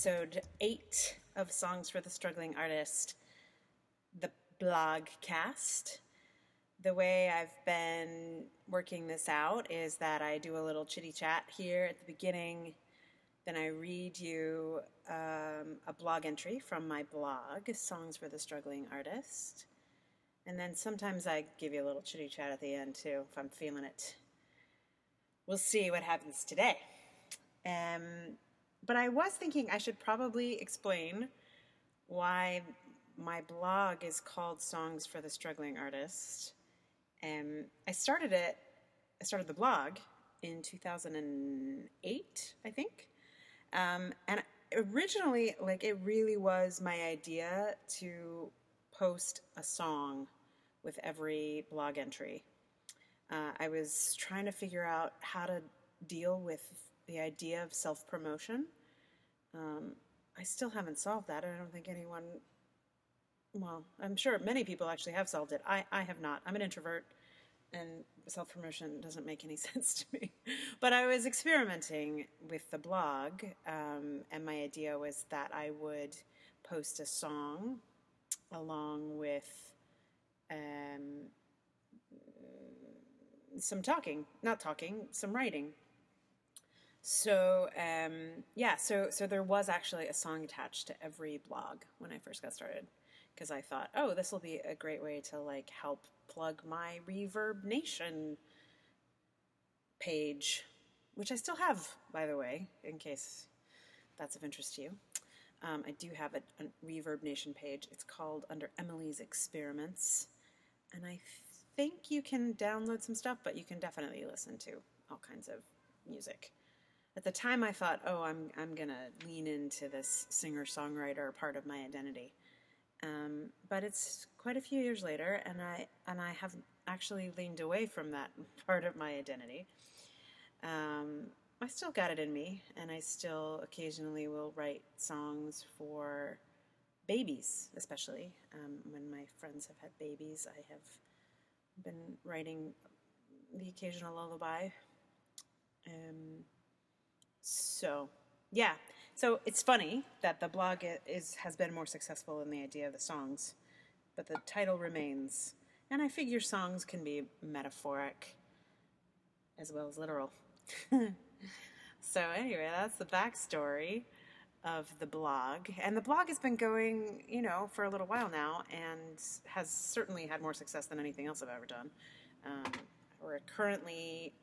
episode 8 of Songs for the Struggling Artist, the blogcast. The way I've been working this out is that I do a little chitty chat here at the beginning, then I read you a blog entry from my blog, Songs for the Struggling Artist, and then sometimes I give you a little chitty chat at the end too, if I'm feeling it. We'll see what happens today. But I was thinking I should probably explain why my blog is called Songs for the Struggling Artist. I started the blog in 2008, I think. And originally, it really was my idea to post a song with every blog entry. I was trying to figure out how to deal with the idea of self-promotion. I still haven't solved that. I don't think anyone, well, I'm sure many people actually have solved it. I have not. I'm an introvert, and self-promotion doesn't make any sense to me. But I was experimenting with the blog, and my idea was that I would post a song along with some writing. So, so there was actually a song attached to every blog when I first got started, because I thought, oh, this will be a great way to help plug my Reverb Nation page, which I still have, by the way, in case that's of interest to you. I do have a Reverb Nation page. It's called under Emily's Experiments, and I think you can download some stuff, but you can definitely listen to all kinds of music. At the time, I thought, oh, I'm gonna lean into this singer-songwriter part of my identity, but it's quite a few years later, and I have actually leaned away from that part of my identity. I still got it in me, and I still occasionally will write songs for babies, especially when my friends have had babies. I have been writing the occasional lullaby. So it's funny that the blog has been more successful than the idea of the songs, but the title remains. And I figure songs can be metaphoric as well as literal. So anyway, that's the backstory of the blog. And the blog has been going, for a little while now, and has certainly had more success than anything else I've ever done. We're currently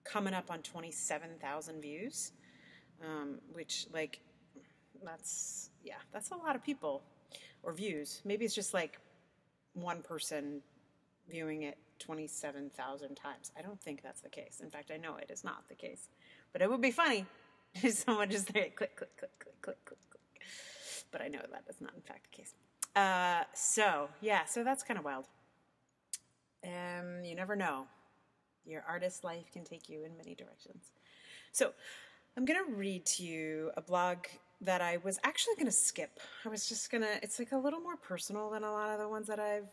coming up on 27,000 views, which that's a lot of people, or views. Maybe it's just one person viewing it 27,000 times. I don't think that's the case. In fact, I know it is not the case. But it would be funny if someone just there, click, click, click, click, click, click, click. But I know that is not in fact the case. So that's kind of wild. You never know. Your artist life can take you in many directions. So I'm going to read to you a blog that I was actually going to skip. It's a little more personal than a lot of the ones that I've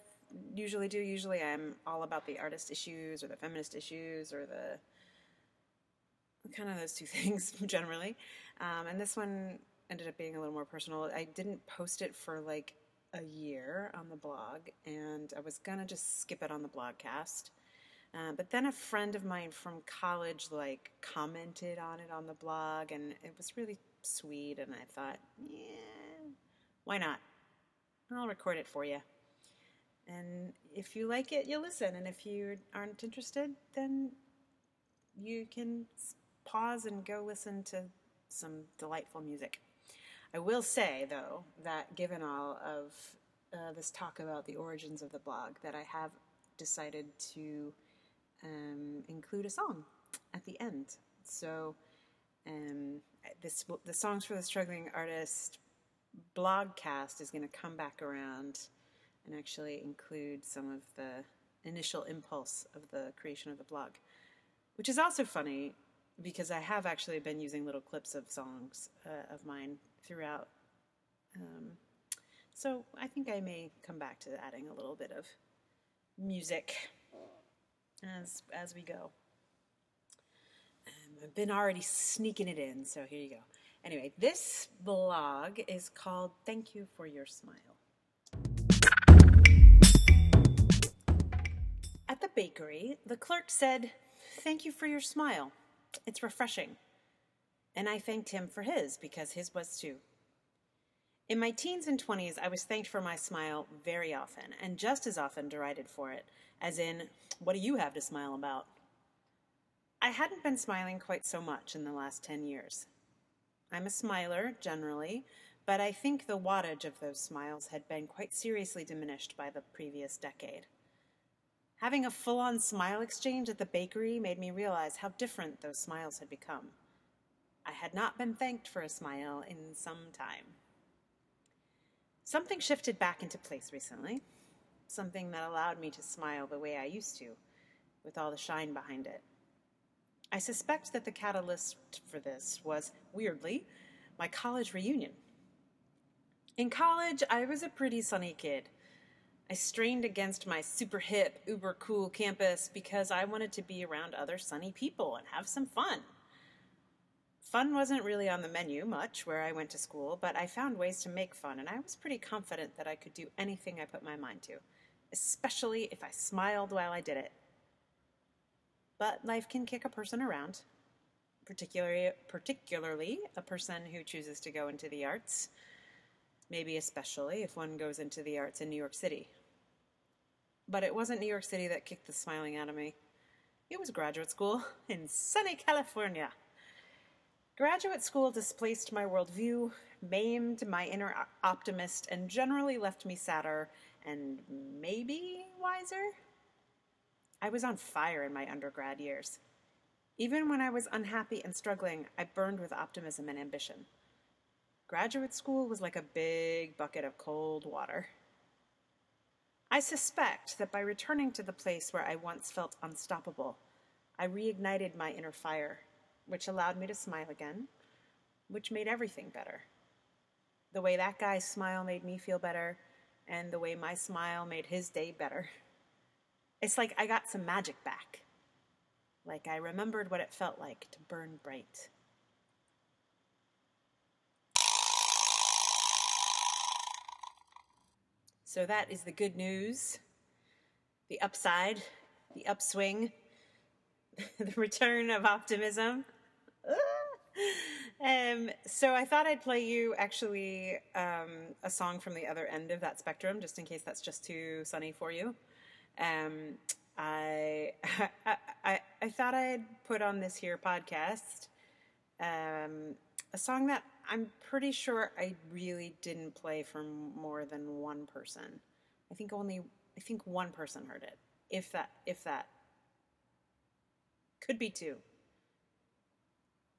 usually do. Usually I'm all about the artist issues or the feminist issues or the kind of those two things generally. And this one ended up being a little more personal. I didn't post it for a year on the blog, and I was going to just skip it on the blogcast. But then a friend of mine from college commented on it on the blog, and it was really sweet, and I thought, yeah, why not? I'll record it for you. And if you like it, you'll listen, and if you aren't interested, then you can pause and go listen to some delightful music. I will say, though, that given all of this talk about the origins of the blog, that I have decided to include a song at the end. So the Songs for the Struggling Artist blogcast is going to come back around and actually include some of the initial impulse of the creation of the blog, which is also funny because I have actually been using little clips of songs of mine throughout. So I think I may come back to adding a little bit of music as we go. I've been already sneaking it in, so here you go. Anyway, this blog is called Thank You for Your Smile. At the bakery, the clerk said, "Thank you for your smile. It's refreshing." And I thanked him for his, because his was too. In my teens and 20s, I was thanked for my smile very often, and just as often derided for it, as in, "What do you have to smile about?" I hadn't been smiling quite so much in the last 10 years. I'm a smiler, generally, but I think the wattage of those smiles had been quite seriously diminished by the previous decade. Having a full-on smile exchange at the bakery made me realize how different those smiles had become. I had not been thanked for a smile in some time. Something shifted back into place recently, something that allowed me to smile the way I used to, with all the shine behind it. I suspect that the catalyst for this was, weirdly, my college reunion. In college, I was a pretty sunny kid. I strained against my super hip, uber cool campus because I wanted to be around other sunny people and have some fun. Fun wasn't really on the menu much where I went to school, but I found ways to make fun, and I was pretty confident that I could do anything I put my mind to, especially if I smiled while I did it. But life can kick a person around, particularly a person who chooses to go into the arts, maybe especially if one goes into the arts in New York City. But it wasn't New York City that kicked the smiling out of me. It was graduate school in sunny California. Graduate school displaced my worldview, maimed my inner optimist, and generally left me sadder and maybe wiser. I was on fire in my undergrad years. Even when I was unhappy and struggling, I burned with optimism and ambition. Graduate school was like a big bucket of cold water. I suspect that by returning to the place where I once felt unstoppable, I reignited my inner fire, which allowed me to smile again, which made everything better. The way that guy's smile made me feel better, and the way my smile made his day better. It's like I got some magic back. Like I remembered what it felt like to burn bright. So that is the good news, the upside, the upswing, the return of optimism. So I thought I'd play you actually a song from the other end of that spectrum, just in case that's just too sunny for you. Um, I, I thought I'd put on this here podcast a song that I'm pretty sure I really didn't play for more than one person. I think one person heard it, if that could be two.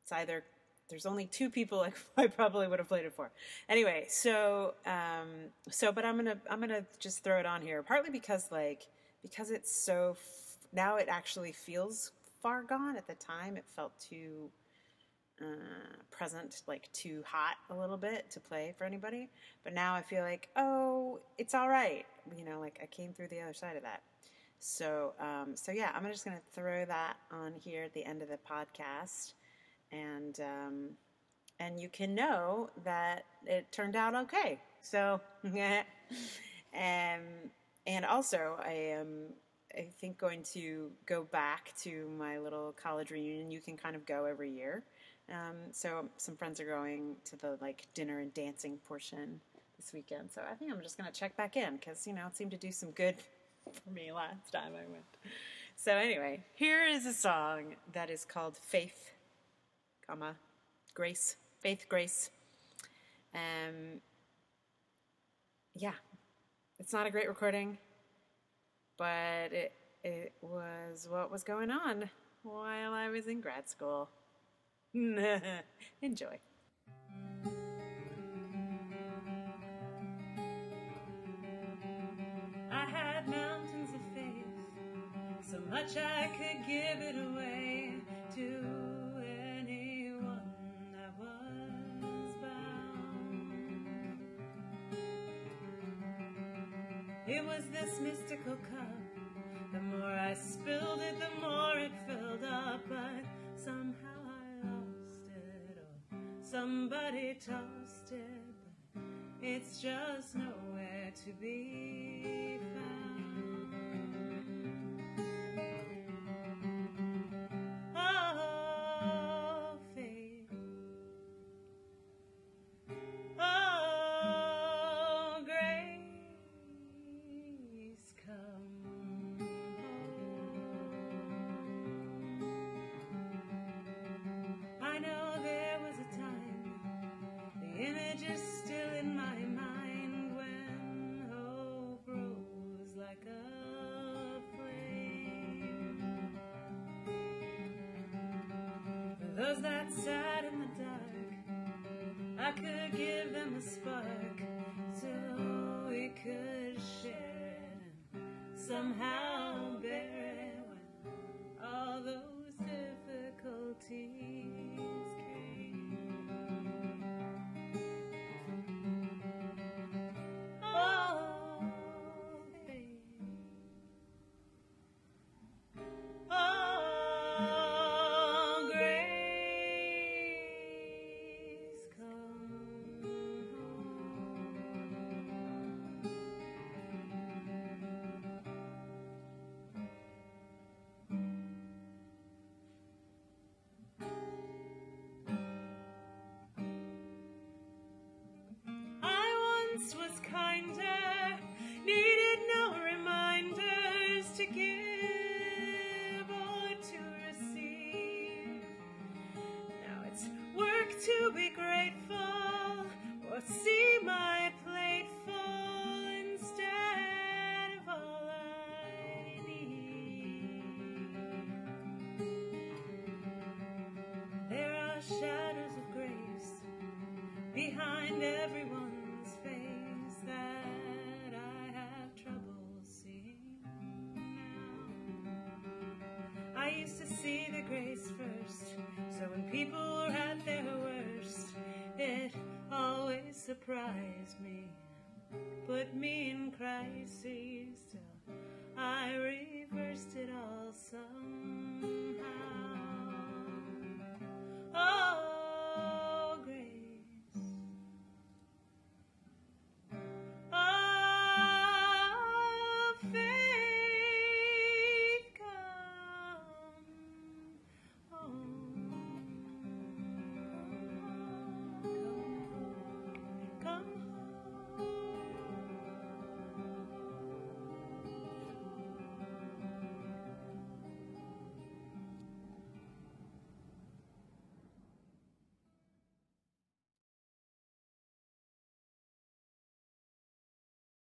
It's either there's only two people I probably would have played it for. Anyway, but I'm gonna just throw it on here, partly because it's so now it actually feels far gone. At the time, it felt too present, like too hot a little bit to play for anybody. But now I feel like, oh, it's all right. Like I came through the other side of that. So yeah, I'm just gonna throw that on here at the end of the podcast, and you can know that it turned out okay. So, and also I think going to go back to my little college reunion. You can kind of go every year. So some friends are going to the dinner and dancing portion this weekend. So I think I'm just going to check back in because, it seemed to do some good for me last time I went. So anyway, here is a song that is called Faith, Grace. Faith, Grace. Yeah, it's not a great recording, but it was what was going on while I was in grad school. Enjoy. I had mountains of faith, so much I could give it away to anyone that was bound. It was this mystical cup. The more I spilled it, the more it filled up, but somehow I lost it all. somebody tossed it, but it's just nowhere to be found. Oh, fate. Oh, grace, come home. I know there was a time, the image is still in my mind, when hope rose like a flame. For those that sat in the dark, I could give them a spark, so we could share it and somehow bear it when all those difficulties came. Oh, babe. Oh, grace, come I once was kinder, needed no reminders to give or to receive. Now it's work to be grateful, or see my plate full instead of all I need. There are shadows of grace behind everyone's face that I have trouble seeing now. I used to see the grace first, so when people were at their worst, it always surprised me, put me in crises, till I reversed it all somehow.